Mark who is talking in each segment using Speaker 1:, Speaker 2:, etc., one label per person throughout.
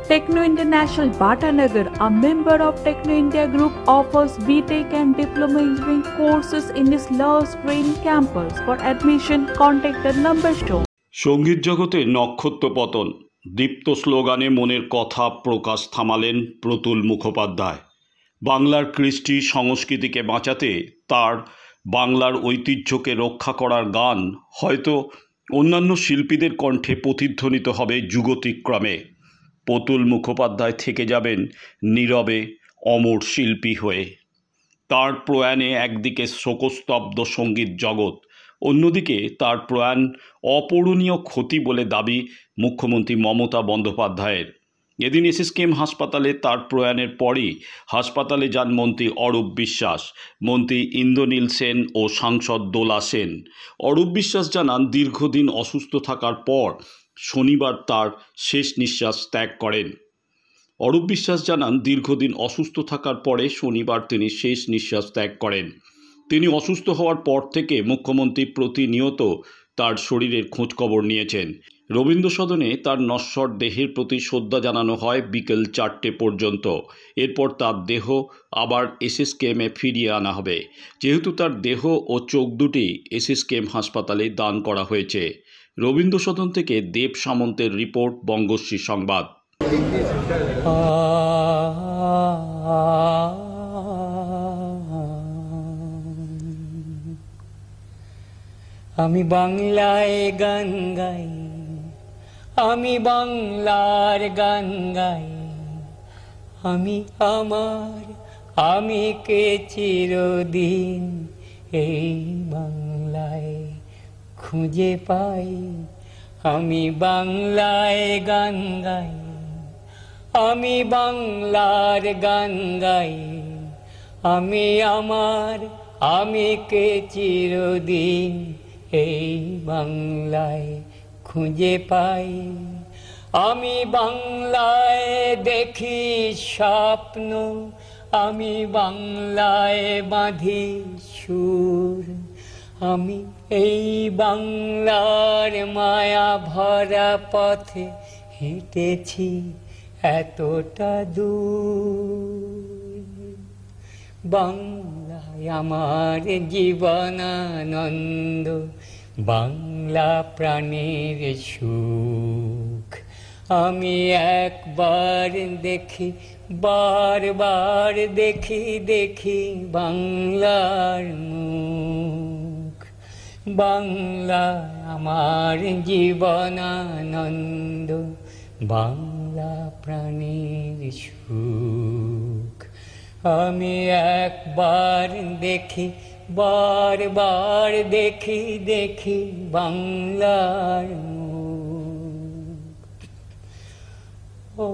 Speaker 1: Techno International Bhatanagar, a member of Techno India Group, offers BTech and Diploma Engineering courses in its Lush Green campus. For admission, contact the number shown.
Speaker 2: সঙ্গীত জগতে নক্ষত্র পতন, দীপ্ত স্লোগানে মনের কথা প্রকাশ থামালেন প্রতুল মুখোপাধ্যায়। বাংলার কৃষ্টি সংস্কৃতিকে বাঁচাতে তার বাংলার ঐতিহ্যকে রক্ষা করার গান হয়তো অন্যান্য শিল্পীদের কণ্ঠে প্রতিধ্বনিত হবে যুগতিক্রমে। প্রতুল মুখোপাধ্যায় থেকে যাবেন নীরবে অমর শিল্পী হয়ে। তার প্রয়াণে একদিকে শোকস্তব্ধ সঙ্গীত জগৎ, অন্যদিকে তার প্রয়াণ অপূরণীয় ক্ষতি বলে দাবি মুখ্যমন্ত্রী মমতা বন্দ্যোপাধ্যায়ের। এদিন এসএসকেএম হাসপাতালে তার প্রয়াণের পরই হাসপাতালে যান মন্ত্রী অরূপ বিশ্বাস, মন্ত্রী ইন্দ্রনীল সেন ও সাংসদ দোলা সেন। অরূপ বিশ্বাস জানান, দীর্ঘদিন অসুস্থ থাকার পর শনিবার তার শেষ নিঃশ্বাস ত্যাগ করেন। অরূপ বিশ্বাস জানান, দীর্ঘদিন অসুস্থ থাকার পরে শনিবার তিনি শেষ নিঃশ্বাস ত্যাগ করেন। তিনি অসুস্থ হওয়ার পর থেকে মুখ্যমন্ত্রী প্রতিনিয়ত তার শরীরের খোঁজখবর নিয়েছেন। রবীন্দ্র সদনে তার নশ্বর দেহের প্রতি শ্রদ্ধা জানানো হয় বিকেল 4টে পর্যন্ত। এরপর তার দেহ আবার এসএসকেএমে ফিরিয়ে আনা হবে, যেহেতু তার দেহ ও চোখ দুটি এসএসকেএম হাসপাতালে দান করা হয়েছে। রবীন্দ্র সদন থেকে দেব সামন্তের রিপোর্ট, বঙ্গশ্রী সংবাদ।
Speaker 3: আমি বাংলায় গান গাই, আমি বাংলার গান গাই, আমি আমার আমি কে চিরদিন এই বাংলায় খুঁজে পাই। আমি বাংলায় গান গাই, আমি বাংলার গান গাই, আমি আমার আমি কে চিরদিন এই বাংলায় খুঁজে পাই। আমি বাংলায় দেখি স্বপ্ন, আমি বাংলায় বাঁধি সুর, আমি এই বাংলার মায়া ভরা পথে হেঁটেছি এতটা দূর। বাংলায় আমার জীবনানন্দ, বাংলা প্রাণের সুখ। আমি একবার দেখি, বারবার দেখি, দেখি বাংলার মুখ। বাংলা আমার জীবনানন্দ, বাংলা প্রাণের সুখ। আমি একবার দেখি, বারবার দেখি, দেখি বাংলার মুখ। ও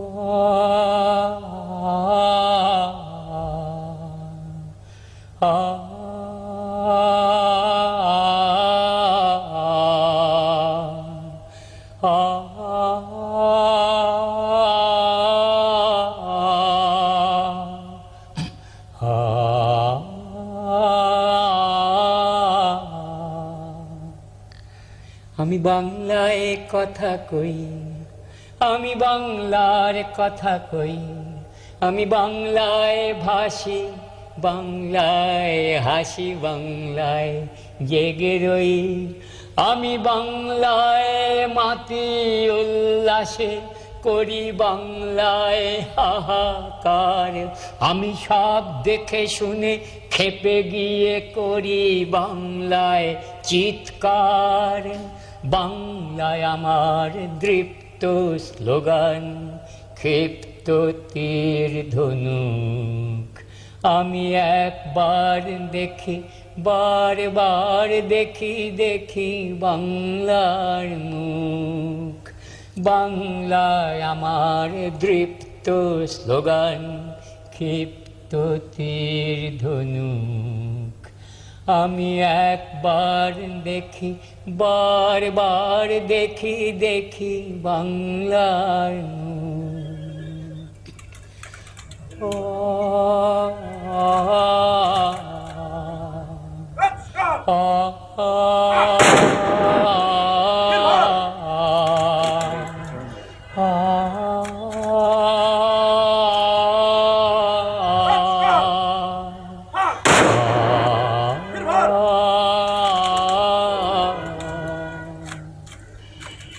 Speaker 3: আমি বাংলায় কথা কই, আমি বাংলার কথা কই, আমি বাংলায় ভাসি, বাংলায় হাসি, বাংলায় জেগে রই। আমি বাংলায় মাতি উল্লাসে করি, বাংলায় হাহাকার। আমি সব দেখে শুনে খেপে গিয়ে করি বাংলায় চিৎকার। বাংলায় আমার দৃপ্ত স্লোগান, ক্ষিপ্ত তীর ধনুক। আমি একবার দেখি, বারবার দেখি, দেখি বাংলার মুখ। বাংলায় আমার দৃপ্ত স্লোগান, ক্ষিপ্ত তীর ধনুক। আমি একবার দেখি, বারবার দেখি, দেখি বাংলার মুখ। ও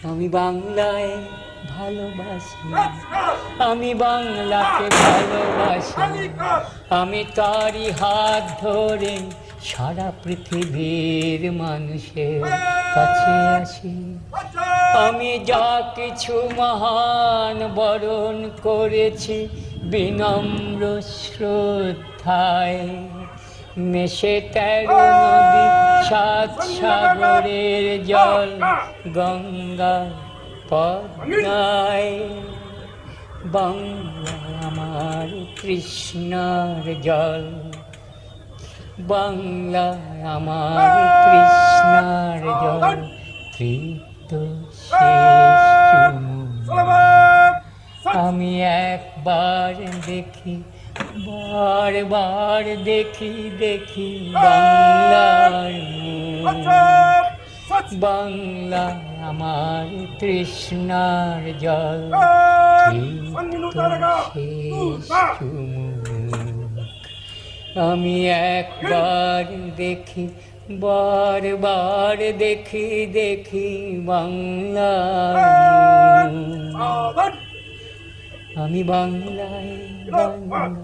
Speaker 3: আমি বাংলায় ভালোবাসি, আমি বাংলাকে ভালোবাসি, আমি তারই হাত ধরে সারা পৃথিবীর মানুষের কাছে আসি। আমি যা কিছু মহান বরণ করেছি বিনম্র শ্রদ্ধায়, মেশে 13 নদী 7 সাগরের জল গঙ্গা পদ্মায়। বাংলা আমার তৃষ্ণার জল, বাংলা আমার তৃষ্ণার জল, তৃপ্ত শেষ চুমুক। আমি একবার দেখি, বারবার দেখি, দেখি বাংলার মুখ। বাংলা আমার তৃষ্ণার জল, তৃপ্ত শেষ চুমুক। আমি একবার দেখি, বারবার দেখি, দেখি বাংলার মুখ। আমি বাংলায় বাংলায়।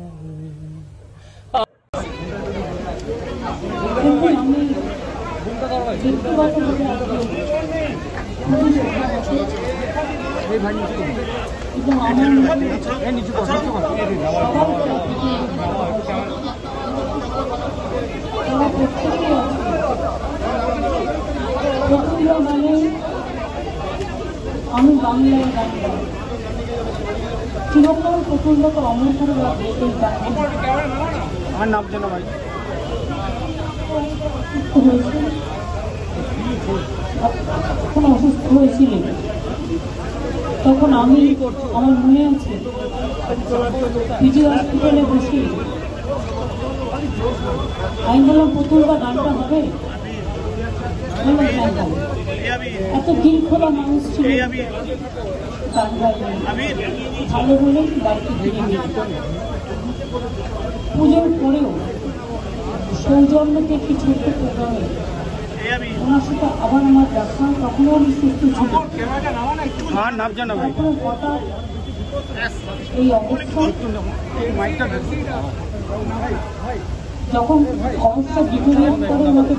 Speaker 4: আমি বাংলায় বাংলা চিরকাল প্রফুল্লতা অমর করে রাখবে এই গান।
Speaker 5: আমার নাম জানা ভাই
Speaker 4: যখন অসুস্থ হয়েছিলেন তখন আমি, আমার মনে আছে পিজি হসপিটালে বসে আমি বললাম প্রথমবার গানটা হবে, এত দিন খোলা মানুষ ছিল গান গাইলেন, ভালো বলে বাড়িতে ফিরে নিয়ে পুজোর পরেও সৌজন্যকে একটি ছোট্ট প্রোগ্রামে ওনার সাথে আবার আমার দেখা, তখনও আমি সুস্থ ছিল। তারপরে হঠাৎ এই অবস্থা, যখন অবস্থা ডিটোরিয়েট করে ওনাকে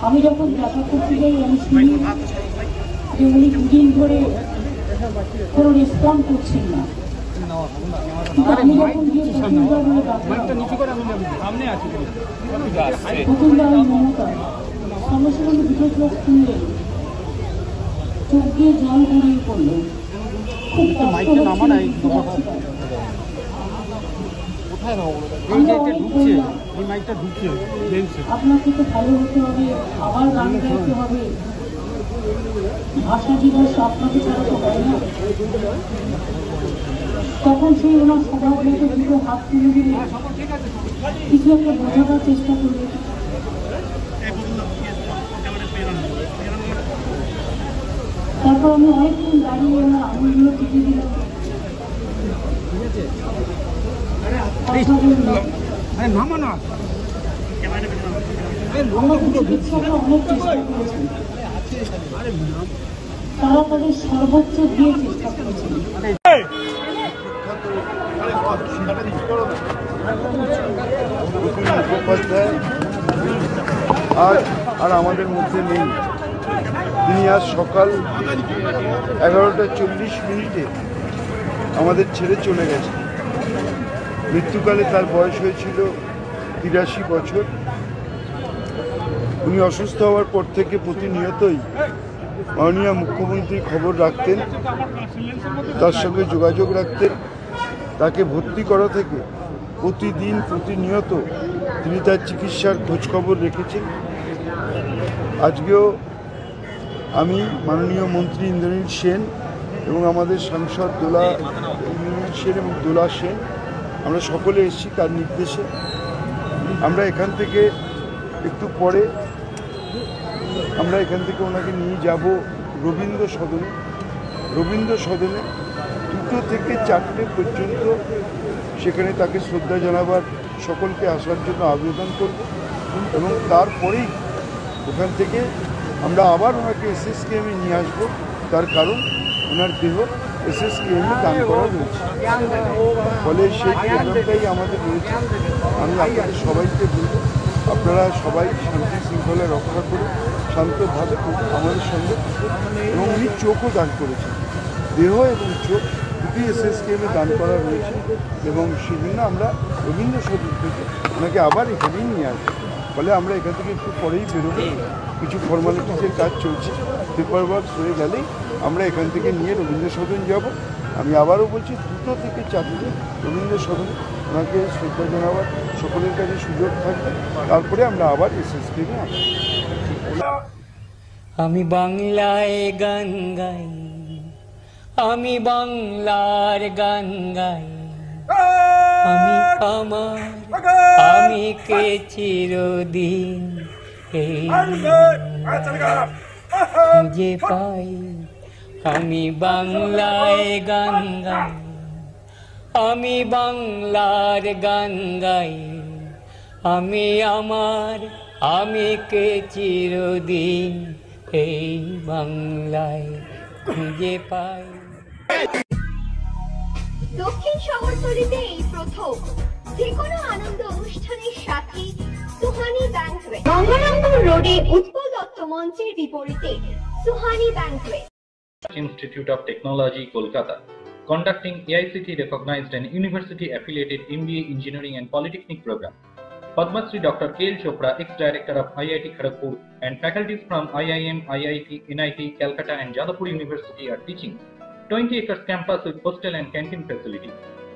Speaker 4: আমি যখন দেখা করতে যাই আমি শুনি যে উনি দুদিন ধরে কোনো রেসপন্ড করছেন না। আমি যখন গিয়ে প্রথমবার মমতা সঙ্গে সঙ্গে দুটো চোখ খুললেন, চোখ দিয়ে জল গড়িয়ে পড়লেন, খুব আপনাকে তো ভালো হতে হবে, আবার গান গাইতে হবে, ভাষা দিবস আপনাকে ছাড়া তো হয় না। তখন সেই ওনার সবার মধ্যে দুটো হাত তুলে দিলে কিছু একটা বোঝাবার চেষ্টা করবে। তারপর আমি অনেকক্ষণ দাঁড়িয়ে ওনার আঙুলগুলো টিপে দিলাম। চিকিৎসকরা অনেক চেষ্টা করেছেন, তারা তাদের সর্বোচ্চ দিয়ে চেষ্টা করেছেন।
Speaker 6: আর আমাদের মধ্যে নেই। তিনি আজ সকাল 11:40 আমাদের ছেড়ে চলে গেছেন। মৃত্যুকালে তার বয়স হয়েছিল 83 বছর। উনি অসুস্থ হওয়ার পর থেকে প্রতিনিয়তই মাননীয় মুখ্যমন্ত্রী খবর রাখতেন, তার সঙ্গে যোগাযোগ রাখতেন। তাকে ভর্তি করা থেকে প্রতিদিন প্রতিনিয়ত তিনি তার চিকিৎসার খোঁজখবর রেখেছেন। আজকেও আমি মাননীয় মন্ত্রী ইন্দ্রনীল সেন এবং আমাদের সাংসদ ইন্দ্রনীল সেন এবং দোলা সেন আমরা সকলে এসেছি তার নির্দেশে। আমরা এখান থেকে একটু পরে ওনাকে নিয়ে যাব রবীন্দ্র সদনে। রবীন্দ্র সদনে 2টো থেকে 4টে পর্যন্ত সেখানে তাকে শ্রদ্ধা জানাবার সকলকে আসার জন্য আবেদন করব এবং তারপরেই ওখান থেকে আমরা আবার ওনাকে এসএসকেএমে নিয়ে আসবো, তার কারণ ওনার দেহ এসএসকেএমে দান করা রয়েছে। ফলে সেই প্রোগ্রামটাই আমাদের রয়েছে। আমি আপনাদের সবাইকে বলবো, আপনারা সবাই শান্তি শৃঙ্খলা রক্ষা করে শান্তভাবে আমাদের সঙ্গে, এবং উনি চোখও দান করেছেন, দেহ এবং চোখ দুটি এসএসকেএমে দান করা রয়েছে, এবং সেজন্য আমরা রবীন্দ্র সদন থেকে ওনাকে আবার এখানেই নিয়ে আসবো। ফলে আমরা এখান থেকে একটু পরেই বেরোবো, কিছু ফর্মালিটিসের কাজ চলছে, পেপার ওয়ার্ক হয়ে গেলেই আমরা এখান থেকে নিয়ে রবীন্দ্র সদন যাব। আমি আবারও বলছি 2টো থেকে 4টে রবীন্দ্র সদন ওনাকে শ্রদ্ধা জানাবার সকলের কাছে সুযোগ থাকবে, তারপরে আমরা আবার এসএসকেএমে আসবো।
Speaker 3: আমি বাংলায় গান গাই, আমি বাংলার গান গাই, আমি আমার আমি কে চিরদিন এই খুঁজে পাই। আমি বাংলায় গান গাই, আমি বাংলার গান গাই, আমি আমার আমি কে চিরদিন এই বাংলায় খুঁজে পাই।
Speaker 7: দক্ষিণ শহরতলিতে এই প্রথম যে কোনো আনন্দ অনুষ্ঠানের সাথে সুহানি ব্যাংকুয়েট, গঙ্গারামপুর রোডে উৎপল দত্ত মঞ্চের বিপরীতে Suhani banquet.
Speaker 8: Institute of Technology, Kolkata, conducting AICTE recognized and university affiliated MBA Engineering and Polytechnic program. Padma Shri Dr. K.L. Chopra, ex-director of IIT Kharagpur, and faculties from IIM, IIT, NIT, Calcutta and Jadavpur University are teaching. 20 acres campus with hostel and canteen facility,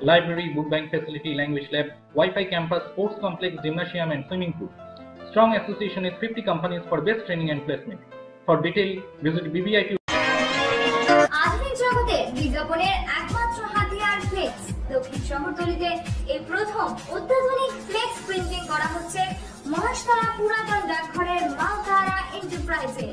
Speaker 8: library, book bank facility, language lab, Wi-Fi campus, sports complex, gymnasium and swimming pool. Strong association with 50 companies for best training and placement. For detail, visit BBIT.
Speaker 7: আধুনিক জগতে বিজ্ঞাপনের একমাত্র হাতিয়ার flakes. দক্ষিণ শহরতলিতে এই প্রথম অত্যাধুনিক flakes printing করা হচ্ছে মহাশতলা পুরাতন ডাকঘরের মা তারা এন্টারপ্রাইজে।